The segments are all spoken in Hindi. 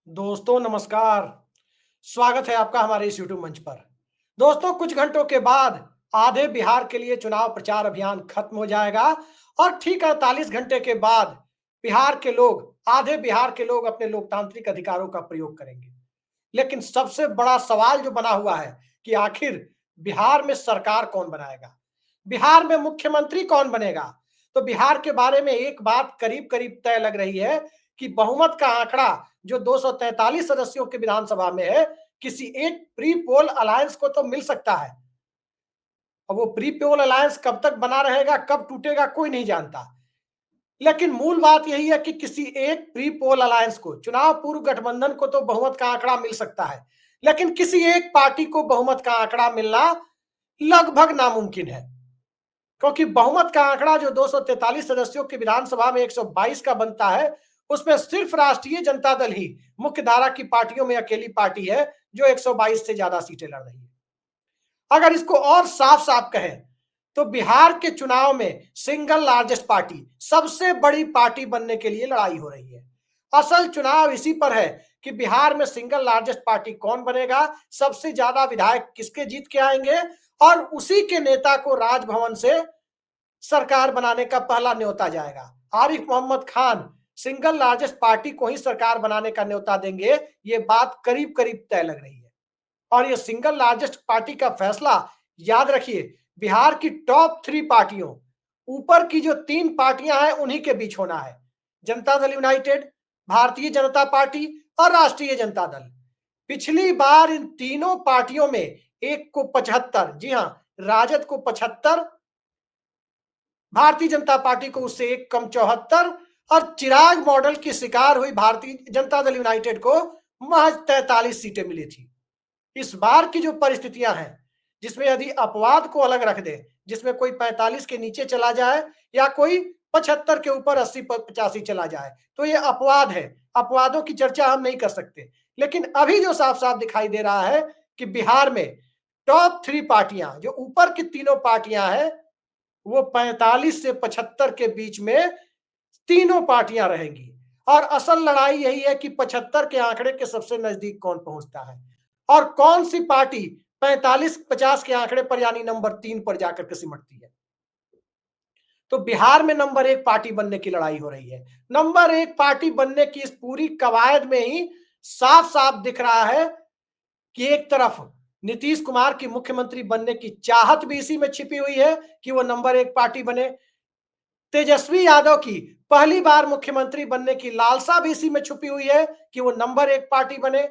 दोस्तों नमस्कार। स्वागत है आपका हमारे इस यूट्यूब मंच पर। दोस्तों कुछ घंटों के बाद आधे बिहार के लिए चुनाव प्रचार अभियान खत्म हो जाएगा और ठीक 48 घंटे के बाद आधे बिहार के लोग अपने लोकतांत्रिक अधिकारों का प्रयोग करेंगे। लेकिन सबसे बड़ा सवाल जो बना हुआ है कि आखिर बिहार में सरकार कौन बनाएगा, बिहार में मुख्यमंत्री कौन बनेगा। तो बिहार के बारे में एक बात करीब करीब तय लग रही है कि बहुमत का आंकड़ा जो 243 सदस्यों के विधानसभा में है, किसी एक प्री पोल अलायंस को तो मिल सकता है। अब वो प्री पोल अलायंस कब तक बना रहेगा, कब टूटेगा, कोई नहीं जानता। लेकिन मूल बात यही है कि किसी एक प्री पोल अलायंस को, चुनाव पूर्व गठबंधन को तो बहुमत का आंकड़ा मिल सकता है, लेकिन किसी एक पार्टी को बहुमत का आंकड़ा मिलना लगभग नामुमकिन है। क्योंकि बहुमत का आंकड़ा जो 243 सदस्यों की विधानसभा में 122 का बनता है, उसमें सिर्फ राष्ट्रीय जनता दल ही मुख्य धारा की पार्टियों में अकेली पार्टी है जो 122 से ज्यादा सीटें लड़ रही है। अगर इसको और साफ साफ कहें तो बिहार के चुनाव में सिंगल लार्जेस्ट पार्टी, सबसे बड़ी पार्टी बनने के लिए लड़ाई हो रही है। असल चुनाव इसी पर है कि बिहार में सिंगल लार्जेस्ट पार्टी कौन बनेगा, सबसे ज्यादा विधायक किसके जीत के आएंगे और उसी के नेता को राजभवन से सरकार बनाने का पहला न्योता जाएगा। Arif Mohammad Khan single largest party को ही सरकार बनाने का न्योता देंगे, ये बात करीब करीब तय लग रही है। और ये सिंगल लार्जेस्ट पार्टी का फैसला याद रखिए, बिहार की टॉप 3 पार्टियों, ऊपर की जो 3 पार्टियां हैं उन्हीं के बीच होना है। जनता दल यूनाइटेड, भारतीय जनता पार्टी और राष्ट्रीय जनता दल। पिछली बार इन तीनों पार्टियों में एक को 75, जी हां, राजद को 75, भारतीय जनता पार्टी को उससे एक कम 74 और चिराग मॉडल की शिकार हुई भारतीय जनता दल यूनाइटेड को महज 43 सीटें मिली थी। इस बार की जो परिस्थितियां हैं, जिसमें यदि अपवाद को अलग रख दे, जिसमें कोई 45 के नीचे चला जाए या कोई 75 के ऊपर 80-85 चला जाए, तो ये अपवाद है। अपवादों की चर्चा हम नहीं कर सकते। लेकिन अभी जो साफ साफ दिखाई दे रहा है कि बिहार में टॉप 3 पार्टियां, जो ऊपर की तीनों पार्टियां हैं, वो 45 से 75 के बीच में तीनों पार्टियां रहेंगी। और असल लड़ाई यही है कि 75 के आंकड़े के सबसे नजदीक कौन पहुंचता है और कौन सी पार्टी 45-50 के आंकड़े पर यानी नंबर 3 पर जाकर के सिमटती है। तो बिहार में नंबर 1 पार्टी बनने की लड़ाई हो रही है। नंबर 1 पार्टी बनने की इस पूरी कवायद में ही साफ साफ दिख रहा है कि एक तरफ नीतीश कुमार की मुख्यमंत्री बनने की चाहत भी इसी में छिपी हुई है कि वो नंबर 1 पार्टी बने। तेजस्वी यादव की पहली बार मुख्यमंत्री बनने की लालसा भी इसी में छुपी हुई है कि वो नंबर 1 पार्टी बने।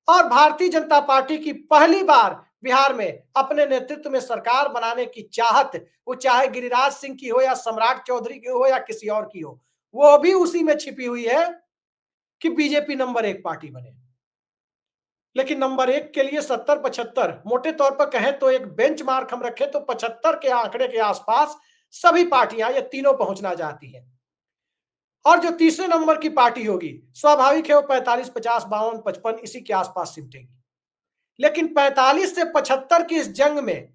और भारतीय जनता पार्टी की पहली बार बिहार में अपने नेतृत्व में सरकार बनाने की चाहत, वो चाहे गिरिराज सिंह की हो या सम्राट चौधरी की हो या किसी और की हो, वो भी उसी में छिपी हुई है कि बीजेपी नंबर 1 पार्टी बने। लेकिन नंबर 1 के लिए 70-75, मोटे तौर पर कहें तो एक बेंचमार्क हम रखें तो 75 के आंकड़े के आसपास सभी पार्टियां, ये तीनों पहुंचना चाहती हैं। और जो तीसरे नंबर की पार्टी होगी, स्वाभाविक है वो 45, 50, 52, 55 इसी के आसपास सिमटेगी। लेकिन 45 से 75 की इस जंग में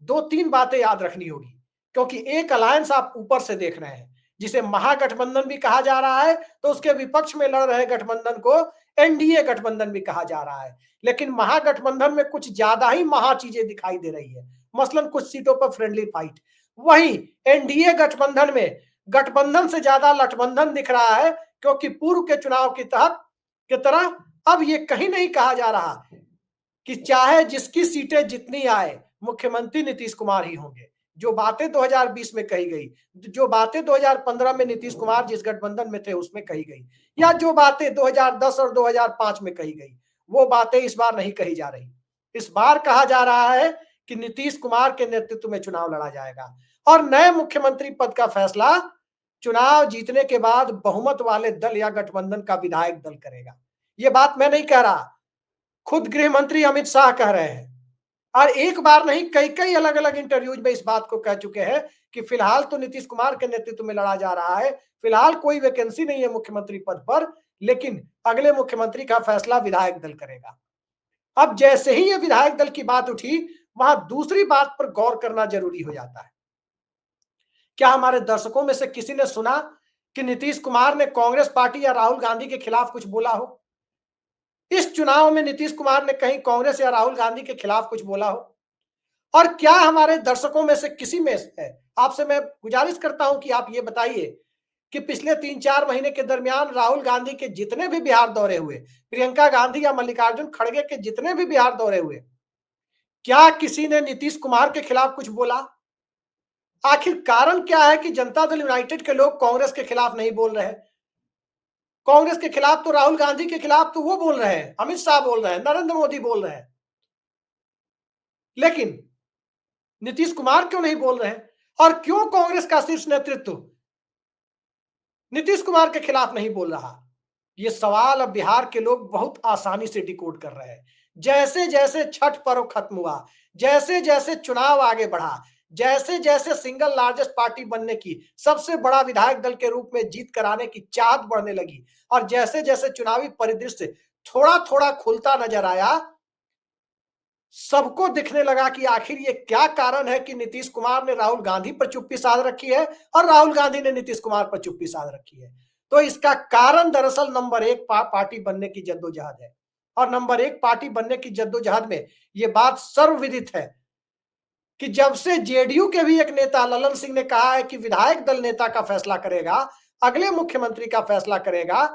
2-3 बातें याद रखनी होगी, क्योंकि एक अलायंस आप ऊपर से देख रहे हैं जिसे महागठबंधन भी कहा जा रहा है, तो उसके विपक्ष में लड़ रहे गठबंधन को एनडीए गठबंधन भी कहा जा रहा है। लेकिन महागठबंधन में कुछ ज्यादा ही महा चीजें दिखाई दे रही है, मसलन कुछ सीटों पर फ्रेंडली फाइट। वहीं एनडीए गठबंधन में गठबंधन से ज्यादा लठबंधन दिख रहा है, क्योंकि पूर्व के चुनाव की तरह अब ये कहीं नहीं कहा जा रहा कि चाहे जिसकी सीटें जितनी आए, मुख्यमंत्री नीतीश कुमार ही होंगे। जो बातें 2020 में कही गई, जो बातें 2015 में नीतीश कुमार जिस गठबंधन में थे उसमें कही गई, या जो बातें 2010 और 2005 में कही गई, वो बातें इस बार नहीं कही जा रही। इस बार कहा जा रहा है कि नीतीश कुमार के नेतृत्व में चुनाव लड़ा जाएगा और नए मुख्यमंत्री पद का फैसला चुनाव जीतने के बाद बहुमत वाले दल या गठबंधन का विधायक दल करेगा। ये बात मैं नहीं कह रहा, खुद गृह मंत्री अमित शाह कह रहे हैं और एक बार नहीं कई कई अलग अलग इंटरव्यूज में इस बात को कह चुके हैं कि फिलहाल तो नीतीश कुमार के नेतृत्व में लड़ा जा रहा है, फिलहाल कोई वैकेंसी नहीं है मुख्यमंत्री पद पर, लेकिन अगले मुख्यमंत्री का फैसला विधायक दल करेगा। अब जैसे ही ये विधायक दल की बात उठी, वहां दूसरी बात पर गौर करना जरूरी हो जाता है। क्या हमारे दर्शकों में से किसी ने सुना कि नीतीश कुमार ने कांग्रेस पार्टी या राहुल गांधी के खिलाफ कुछ बोला हो? इस चुनाव में नीतीश कुमार ने कहीं कांग्रेस या राहुल गांधी के खिलाफ कुछ बोला हो? और क्या हमारे दर्शकों में से किसी में है, आपसे मैं गुजारिश करता हूं कि आप ये बताइए कि पिछले 3-4 महीने के दरमियान राहुल गांधी के जितने भी बिहार दौरे हुए, प्रियंका गांधी या मल्लिकार्जुन खड़गे के जितने भी बिहार दौरे हुए, क्या किसी ने नीतीश कुमार के खिलाफ कुछ बोला? आखिर कारण क्या है कि जनता दल यूनाइटेड के लोग कांग्रेस के खिलाफ नहीं बोल रहे हैं? कांग्रेस के खिलाफ तो राहुल गांधी के खिलाफ तो वो बोल रहे हैं, अमित शाह बोल रहे हैं, नरेंद्र मोदी बोल रहे हैं, लेकिन नीतीश कुमार क्यों नहीं बोल रहे हैं? और क्यों कांग्रेस का शीर्ष नेतृत्व नीतीश कुमार के खिलाफ नहीं बोल रहा? ये सवाल अब बिहार के लोग बहुत आसानी से डिकोड कर रहे हैं। जैसे जैसे छठ पर्व खत्म हुआ, जैसे जैसे चुनाव आगे बढ़ा, जैसे जैसे सिंगल लार्जेस्ट पार्टी बनने की, सबसे बड़ा विधायक दल के रूप में जीत कराने की चाहत बढ़ने लगी, और जैसे जैसे चुनावी परिदृश्य थोड़ा थोड़ा खुलता नजर आया, सबको दिखने लगा कि आखिर ये क्या कारण है कि नीतीश कुमार ने राहुल गांधी पर चुप्पी साध रखी है और राहुल गांधी ने नीतीश कुमार पर चुप्पी साध रखी है। तो इसका कारण दरअसल नंबर एक पार्टी बनने की जद्दोजहद है। और नंबर एक पार्टी बनने की जद्दोजहद में यह बात सर्वविदित है कि जब से जेडीयू के भी एक नेता ललन सिंह ने कहा है कि विधायक दल नेता का फैसला करेगा, अगले मुख्यमंत्री का फैसला करेगा,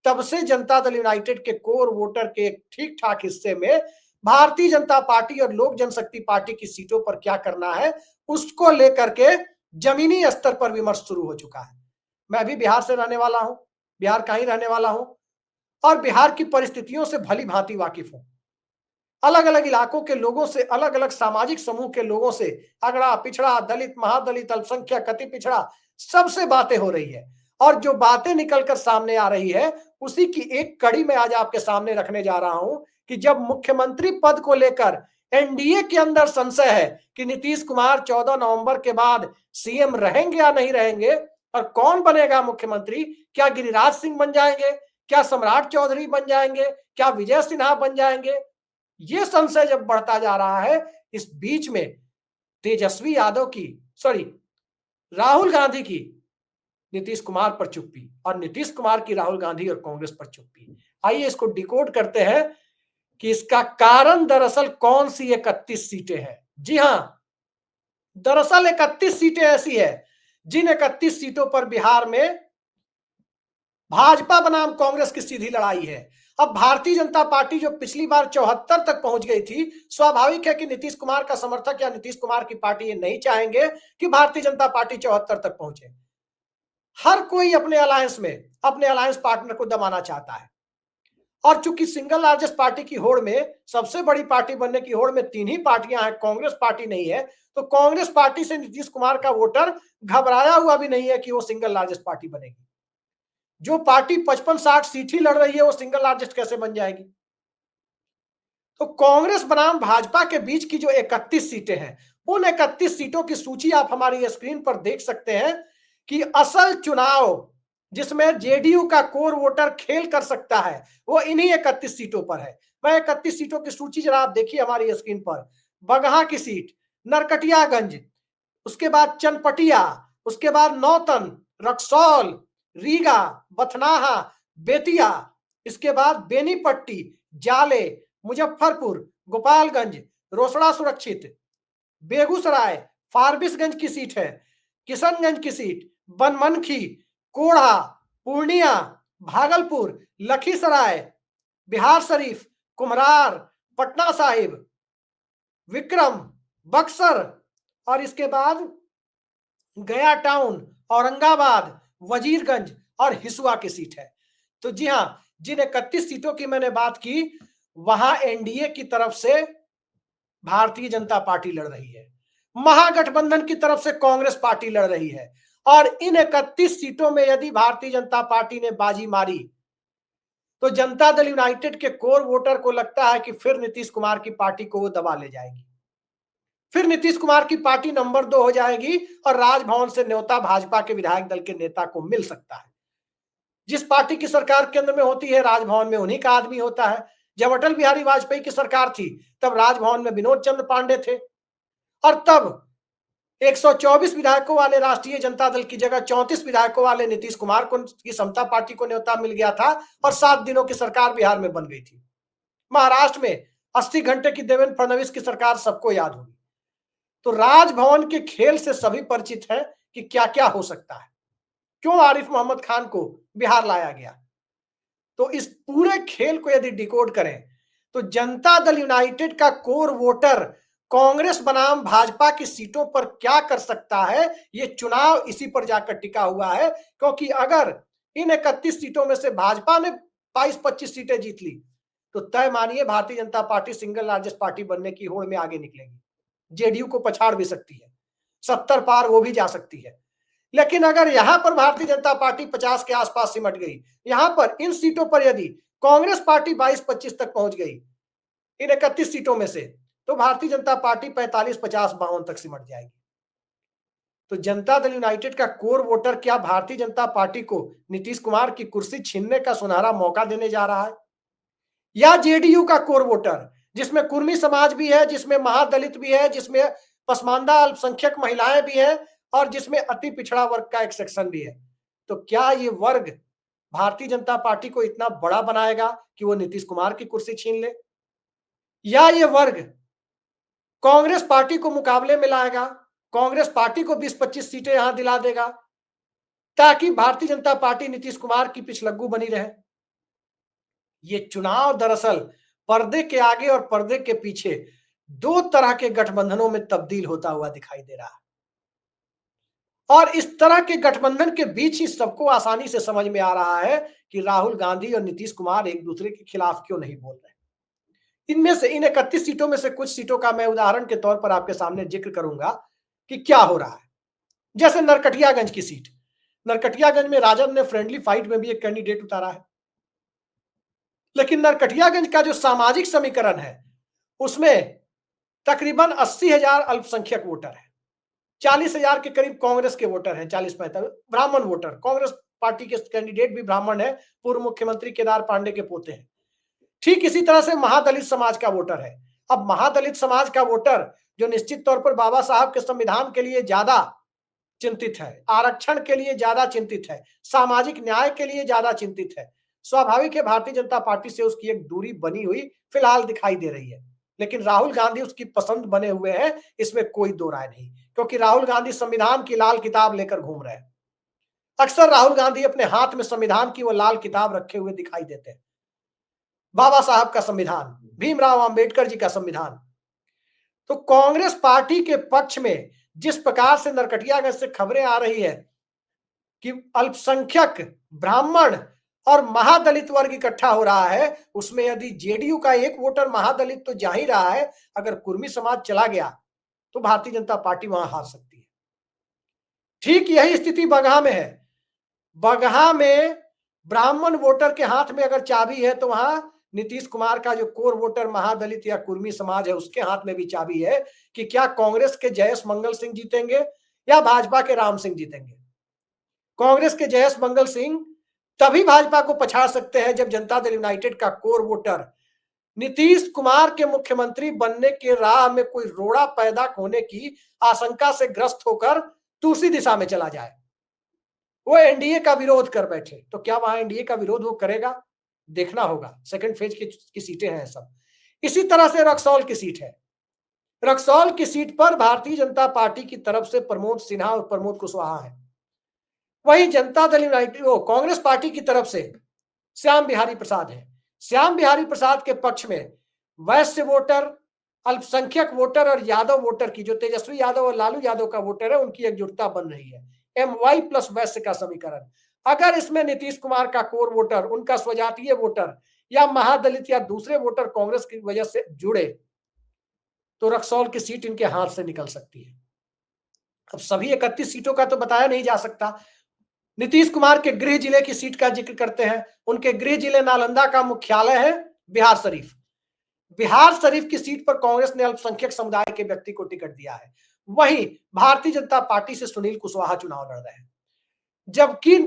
तब से जनता दल यूनाइटेड के कोर वोटर के ठीक ठाक हिस्से में भारतीय जनता पार्टी और लोक जनशक्ति पार्टी की सीटों पर क्या करना है, उसको लेकर के जमीनी स्तर पर विमर्श शुरू हो चुका है। मैं भी बिहार से रहने वाला हूं, बिहार का ही रहने वाला हूं, और बिहार की परिस्थितियों से भली भांति वाकिफ हूं। अलग अलग इलाकों के लोगों से, अलग अलग सामाजिक समूह के लोगों से, अगड़ा पिछड़ा, दलित, महादलित, अल्पसंख्यक, अति पिछड़ा, सबसे बातें हो रही है। और जो बातें निकलकर सामने आ रही है, उसी की एक कड़ी में आज आपके सामने रखने जा रहा हूं कि जब मुख्यमंत्री पद को लेकर एनडीए के अंदर संशय है कि नीतीश कुमार 14 नवंबर के बाद सीएम रहेंगे या नहीं रहेंगे, और कौन बनेगा मुख्यमंत्री, क्या गिरिराज सिंह बन जाएंगे, क्या सम्राट चौधरी बन जाएंगे, क्या विजय सिन्हा बन जाएंगे, ये संशय जब बढ़ता जा रहा है, इस बीच में तेजस्वी यादव की, सॉरी, राहुल गांधी की नीतीश कुमार पर चुप्पी, और नीतीश कुमार की राहुल गांधी और कांग्रेस पर चुप्पी। आइए इसको डिकोड करते हैं कि इसका कारण दरअसल कौन सी 31 सीटें हैं। जी हां, दरअसल 31 सीटें ऐसी है जिन 31 सीटों पर बिहार में भाजपा बनाम कांग्रेस की सीधी लड़ाई है। अब भारतीय जनता पार्टी जो पिछली बार 74 तक पहुंच गई थी, स्वाभाविक है कि नीतीश कुमार का समर्थक या नीतीश कुमार की पार्टी ये नहीं चाहेंगे कि भारतीय जनता पार्टी 74 तक पहुंचे। हर कोई अपने अलायंस में अपने अलायंस पार्टनर को दबाना चाहता है, और चूंकि सिंगल लार्जेस्ट पार्टी की होड़ में, सबसे बड़ी पार्टी बनने की होड़ में 3 ही पार्टियां हैं, कांग्रेस पार्टी नहीं है, तो कांग्रेस पार्टी से नीतीश कुमार का वोटर घबराया हुआ भी नहीं है कि वो सिंगल लार्जेस्ट पार्टी बनेगी। जो पार्टी 55-60 सीट ही लड़ रही है, वो सिंगल लार्जेस्ट कैसे बन जाएगी? तो कांग्रेस बनाम भाजपा के बीच की जो 31 सीटें हैं, उन 31 सीटों की सूची आप हमारी स्क्रीन पर देख सकते हैं कि असल चुनाव जिसमें जेडीयू का कोर वोटर खेल कर सकता है, वो इन्हीं 31 सीटों पर है। मैं 31 सीटों की सूची जरा आप देखिए हमारी स्क्रीन पर। बगहा की सीट, नरकटियागंज, उसके बाद चनपटिया, उसके बाद नौतन, रक्सौल, रीगा, बथनाहा, बेतिया, इसके बाद बेनीपट्टी, जाले, मुजफ्फरपुर, गोपालगंज, रोसड़ा सुरक्षित, बेगूसराय, फारबिसगंज की सीट है, किशनगंज की सीट, बनमनखी, कोढ़ा, पूर्णिया, भागलपुर, लखीसराय, बिहार शरीफ, कुम्हरार, पटना साहिब, विक्रम, बक्सर, और इसके बाद गया टाउन, औरंगाबाद, वजीरगंज और हिसुआ की सीट है। तो जी हां, जिन 31 सीटों की मैंने बात की, वहां एनडीए की तरफ से भारतीय जनता पार्टी लड़ रही है, महागठबंधन की तरफ से कांग्रेस पार्टी लड़ रही है, और इन 31 सीटों में यदि भारतीय जनता पार्टी ने बाजी मारी, तो जनता दल यूनाइटेड के कोर वोटर को लगता है कि फिर नीतीश कुमार की पार्टी को वो दबा ले जाएगी, फिर नीतीश कुमार की पार्टी नंबर 2 हो जाएगी, और राजभवन से न्योता भाजपा के विधायक दल के नेता को मिल सकता है। जिस पार्टी की सरकार केंद्र में होती है, राजभवन में उन्हीं का आदमी होता है। जब अटल बिहारी वाजपेयी की सरकार थी, तब राजभवन में विनोद चंद्र पांडे थे, और तब 124 विधायकों वाले राष्ट्रीय जनता दल की जगह 34 विधायकों वाले नीतीश कुमार को की समता पार्टी को न्योता मिल गया था, और 7 दिनों की सरकार बिहार में बन गई थी। महाराष्ट्र में 80 घंटे की देवेंद्र फडणवीस की सरकार सबको याद होगी। तो राजभवन के खेल से सभी परिचित हैं कि क्या क्या हो सकता है, क्यों आरिफ मोहम्मद खान को बिहार लाया गया। तो इस पूरे खेल को यदि डिकोड करें तो जनता दल यूनाइटेड का कोर वोटर कांग्रेस बनाम भाजपा की सीटों पर क्या कर सकता है, ये चुनाव इसी पर जाकर टिका हुआ है। क्योंकि अगर इन 31 सीटों में से भाजपा ने 22-25 सीटें जीत ली तो तय मानिए Bharatiya Janata party single largest party बनने की होड़ में आगे निकलेगी, जेडीयू को पछाड़ भी सकती है, 70 पार वो भी जा सकती है। लेकिन अगर यहां पर भारतीय जनता पार्टी 50 के आसपास सिमट गई, यहां पर इन सीटों पर यदि कांग्रेस पार्टी 22-25 तक पहुंच गई इन 31 सीटों में से, तो भारतीय जनता पार्टी 45-50-52 तक सिमट जाएगी। तो जनता दल यूनाइटेड का कोर वोटर क्या भारतीय जनता पार्टी को नीतीश कुमार की कुर्सी छीनने का सुनहरा मौका देने जा रहा है, या जेडीयू का कोर वोटर जिसमें कुर्मी समाज भी है, जिसमें महादलित भी है, जिसमें पसमानदा अल्पसंख्यक महिलाएं भी हैं और जिसमें अति पिछड़ा वर्ग का एक सेक्शन भी है। तो क्या ये वर्ग भारतीय जनता पार्टी को इतना बड़ा बनाएगा कि वो नीतीश कुमार की कुर्सी छीन ले, या ये वर्ग कांग्रेस पार्टी को मुकाबले में लाएगा, कांग्रेस पार्टी को 20-25 सीटें यहां दिला देगा ताकि भारतीय जनता पार्टी नीतीश कुमार की पिछलग्गू बनी रहे। ये चुनाव दरअसल पर्दे के आगे और पर्दे के पीछे दो तरह के गठबंधनों में तब्दील होता हुआ दिखाई दे रहा है। और इस तरह के गठबंधन के बीच ही सबको आसानी से समझ में आ रहा है कि राहुल गांधी और नीतीश कुमार एक दूसरे के खिलाफ क्यों नहीं बोल रहे। इनमें से इन 31 सीटों में से कुछ सीटों का मैं उदाहरण के तौर पर आपके सामने जिक्र करूंगा कि क्या हो रहा है। जैसे नरकटियागंज की सीट, नरकटियागंज में राजद ने फ्रेंडली फाइट में भी एक कैंडिडेट उतारा है, लेकिन नरकटियागंज का जो सामाजिक समीकरण है उसमें तकरीबन 80,000 अल्पसंख्यक वोटर है, 40,000 के करीब कांग्रेस के वोटर हैं, 40-45 ब्राह्मण वोटर, कांग्रेस पार्टी के कैंडिडेट भी ब्राह्मण है, पूर्व मुख्यमंत्री केदार पांडे के पोते हैं। ठीक इसी तरह से महादलित समाज का वोटर है। अब महादलित समाज का वोटर जो निश्चित तौर पर बाबा साहब के संविधान के लिए ज्यादा चिंतित है, आरक्षण के लिए ज्यादा चिंतित है, सामाजिक न्याय के लिए ज्यादा चिंतित है, स्वाभाविक है भारतीय जनता पार्टी से उसकी एक दूरी बनी हुई फिलहाल दिखाई दे रही है। लेकिन राहुल गांधी उसकी पसंद बने हुए हैं, इसमें कोई दो राय नहीं, क्योंकि राहुल गांधी संविधान की लाल किताब लेकर घूम रहे हैं। अक्सर राहुल गांधी अपने हाथ में संविधान की वो लाल किताब रखे हुए दिखाई देते हैं, बाबा साहब का संविधान, भीमराव अंबेडकर जी का संविधान। तो कांग्रेस पार्टी के पक्ष में जिस प्रकार से नरकटियागंज से खबरें आ रही है कि अल्पसंख्यक, ब्राह्मण और महादलित वर्ग इकट्ठा हो रहा है, उसमें यदि जेडीयू का एक वोटर महादलित तो जा ही रहा है, अगर कुर्मी समाज चला गया तो भारतीय जनता पार्टी वहां हार सकती है। ठीक यही स्थिति बगहा में है। बगहा में ब्राह्मण वोटर के हाथ में अगर चाबी है तो वहां नीतीश कुमार का जो कोर वोटर महादलित या कुर्मी समाज है उसके हाथ में भी चाबी है कि क्या कांग्रेस के जयेश मंगल सिंह जीतेंगे या भाजपा के राम सिंह जीतेंगे। कांग्रेस के जयेश मंगल सिंह तभी भाजपा को पछाड़ सकते हैं जब जनता दल यूनाइटेड का कोर वोटर नीतीश कुमार के मुख्यमंत्री बनने के राह में कोई रोड़ा पैदा होने की आशंका से ग्रस्त होकर दूसरी दिशा में चला जाए, वो एनडीए का विरोध कर बैठे। तो क्या वहां एनडीए का विरोध वो करेगा, देखना होगा। सेकंड फेज की सीटें हैं सब। इसी तरह से रक्सौल की सीट है। रक्सौल की सीट पर भारतीय जनता पार्टी की तरफ से प्रमोद सिन्हा और प्रमोद कुशवाहा है। वहीं जनता दल यूनाइटेड कांग्रेस पार्टी की तरफ से श्याम बिहारी प्रसाद है। श्याम बिहारी प्रसाद के पक्ष में वैश्य वोटर, अल्पसंख्यक वोटर और यादव वोटर की, जो तेजस्वी यादव और लालू यादव का वोटर है, उनकी एकजुटता बन रही है। MY प्लस वैश्य का समीकरण। अगर इसमें नीतीश कुमार का कोर वोटर, उनका स्वजातीय वोटर या महादलित या दूसरे वोटर कांग्रेस की वजह से जुड़े तो रक्सौल की सीट इनके हाथ से निकल सकती है। अब सभी 31 सीटों का तो बताया नहीं जा सकता। नीतीश कुमार के गृह जिले की सीट का जिक्र करते हैं। उनके गृह जिले नालंदा का मुख्यालय है बिहार शरीफ। बिहार शरीफ की सीट पर कांग्रेस ने अल्पसंख्यक समुदाय के व्यक्ति को टिकट दिया है। वहीं भारतीय जनता पार्टी से सुनील कुशवाहा चुनाव लड़ रहे हैं, जबकि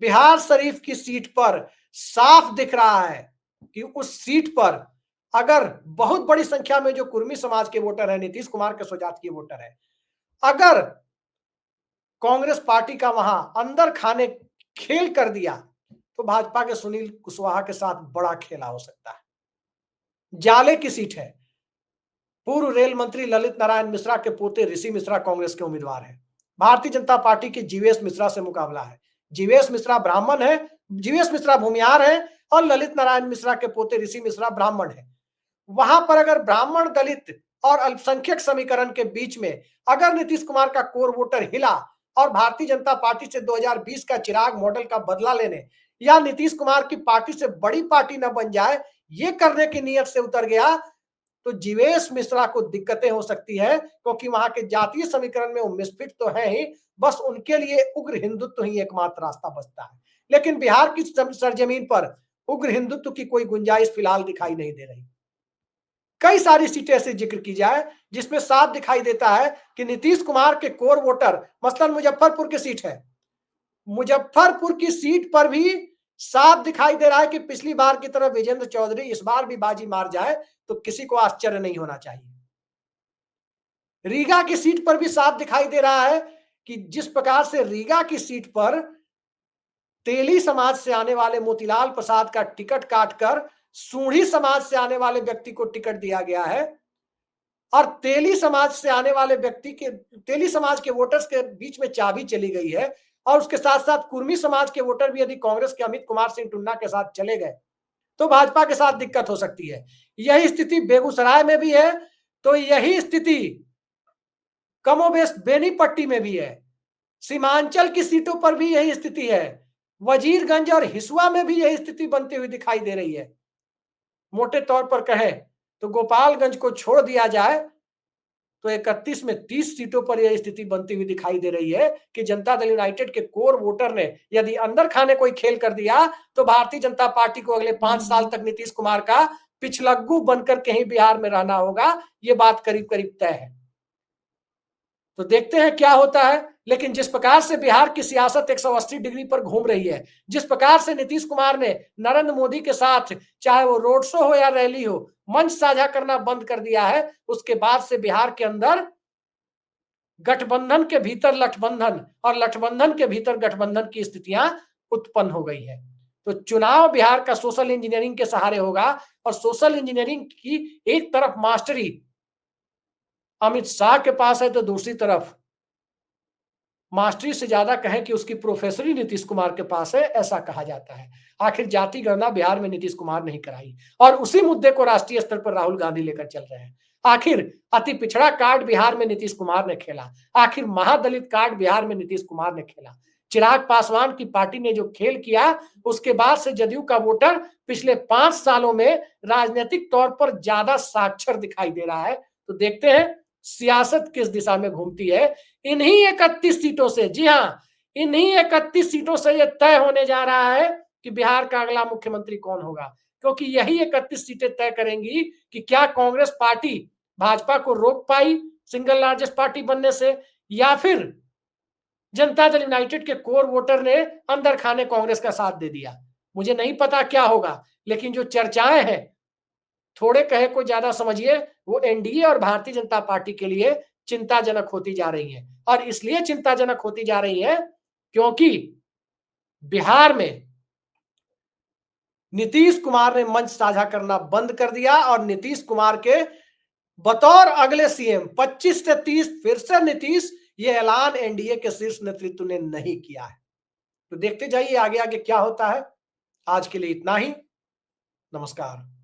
बिहार शरीफ की सीट पर साफ दिख रहा है कि उस सीट पर अगर बहुत बड़ी संख्या में जो कुर्मी समाज के वोटर हैं, नीतीश कुमार के स्वजातीय वोटर हैं, अगर कांग्रेस पार्टी का वहां अंदर खाने खेल कर दिया तो भाजपा के सुनील कुशवाहा के साथ बड़ा खेला हो सकता है। जाले की सीट है। पूर्व रेल मंत्री ललित नारायण मिश्रा के पोते ऋषि मिश्रा कांग्रेस के उम्मीदवार हैं। भारतीय जनता पार्टी के जीवेश मिश्रा से मुकाबला है। जीवेश मिश्रा ब्राह्मण है, जीवेश मिश्रा भूमिहार है और ललित नारायण मिश्रा के पोते ऋषि मिश्रा ब्राह्मण है। वहां पर अगर ब्राह्मण, दलित और अल्पसंख्यक समीकरण के बीच में अगर नीतीश कुमार का कोर वोटर हिला और भारतीय जनता पार्टी से 2020 का चिराग मॉडल का बदला लेने या नीतीश कुमार की पार्टी से बड़ी पार्टी न बन जाए, ये करने की नीयत से उतर गया, तो जीवेश मिश्रा को दिक्कतें हो सकती है, क्योंकि वहां के जातीय समीकरण में वो मिसफिट तो है ही, बस उनके लिए उग्र हिंदुत्व ही एकमात्र रास्ता बचता है। लेकिन बिहार की सरजमीन पर उग्र हिंदुत्व की कोई गुंजाइश फिलहाल दिखाई नहीं दे रही। कई सारी सीटें ऐसे जिक्र की जाए जिसमें साफ दिखाई देता है कि नीतीश कुमार के कोर वोटर, मसलन मुजफ्फरपुर की सीट है, मुजफ्फरपुर की सीट पर भी साफ दिखाई दे रहा है कि पिछली बार की तरह विजेंद्र चौधरी इस बार भी बाजी मार जाए तो किसी को आश्चर्य नहीं होना चाहिए। रीगा की सीट पर भी साफ दिखाई दे रहा है कि जिस प्रकार से रीगा की सीट पर तेली समाज से आने वाले मोतीलाल प्रसाद का टिकट काटकर सूढ़ी समाज से आने वाले व्यक्ति को टिकट दिया गया है और तेली समाज से आने वाले व्यक्ति के, तेली समाज के वोटर्स के बीच में चाबी चली गई है और उसके साथ साथ कुर्मी समाज के वोटर भी यदि कांग्रेस के अमित कुमार सिंह टुन्ना के साथ चले गए तो भाजपा के साथ दिक्कत हो सकती है। यही स्थिति बेगूसराय में भी है, तो यही स्थिति कमोबेश बेनीपट्टी में भी है, सीमांचल की सीटों पर भी यही स्थिति है, वजीरगंज और हिसुआ में भी यही स्थिति बनती हुई दिखाई दे रही है। मोटे तौर पर कहें तो गोपालगंज को छोड़ दिया जाए तो 31 में 30 सीटों पर यह स्थिति बनती हुई दिखाई दे रही है कि जनता दल यूनाइटेड के कोर वोटर ने यदि अंदर खाने कोई खेल कर दिया तो भारतीय जनता पार्टी को अगले 5 साल तक नीतीश कुमार का पिछलग्गू बनकर कहीं बिहार में रहना होगा। ये बात करीब करीब तय है। तो देखते हैं क्या होता है। लेकिन जिस प्रकार से बिहार की सियासत 180 डिग्री पर घूम रही है, जिस प्रकार से नीतीश कुमार ने नरेंद्र मोदी के साथ चाहे वो रोड शो हो या रैली हो, मंच साझा करना बंद कर दिया है, उसके बाद से बिहार के अंदर गठबंधन के भीतर लठबंधन और लठबंधन के भीतर गठबंधन की स्थितियां उत्पन्न हो गई है। तो चुनाव बिहार का सोशल इंजीनियरिंग के सहारे होगा और सोशल इंजीनियरिंग की एक तरफ मास्टरी अमित शाह के पास है तो दूसरी तरफ मास्टरी से ज्यादा कहें कि उसकी प्रोफेसरी नीतीश कुमार के पास है, ऐसा कहा जाता है। आखिर जाति गणना बिहार में नीतीश कुमार ने कराई और उसी मुद्दे को राष्ट्रीय स्तर पर राहुल गांधी लेकर चल रहे हैं। आखिर अति पिछड़ा कार्ड बिहार में नीतीश कुमार ने खेला, आखिर महादलित कार्ड बिहार में नीतीश कुमार ने खेला। चिराग पासवान की पार्टी ने जो खेल किया, उसके बाद से जदयू का वोटर पिछले 5 सालों में राजनीतिक तौर पर ज्यादा साक्षर दिखाई दे रहा है। तो देखते हैं सियासत किस दिशा में घूमती है। इन्हीं 31 सीटों से, जी हाँ, इन्हीं 31 सीटों से यह तय होने जा रहा है कि बिहार का अगला मुख्यमंत्री कौन होगा, क्योंकि यही 31 सीटें तय करेंगी कि क्या कांग्रेस पार्टी भाजपा को रोक पाई सिंगल लार्जेस्ट पार्टी बनने से, या फिर जनता दल यूनाइटेड के कोर वोटर ने अंदर खाने कांग्रेस का साथ दे दिया। मुझे नहीं पता क्या होगा, लेकिन जो चर्चाएं हैं, थोड़े कहे को ज्यादा समझिए, वो एनडीए और भारतीय जनता पार्टी के लिए चिंताजनक होती जा रही है। और इसलिए चिंताजनक होती जा रही है क्योंकि बिहार में नीतीश कुमार ने मंच साझा करना बंद कर दिया और नीतीश कुमार के बतौर अगले सीएम 25 से 30 फिर से नीतीश, ये ऐलान एनडीए के शीर्ष नेतृत्व ने नहीं किया है। तो देखते जाइए आगे आगे क्या होता है। आज के लिए इतना ही। नमस्कार।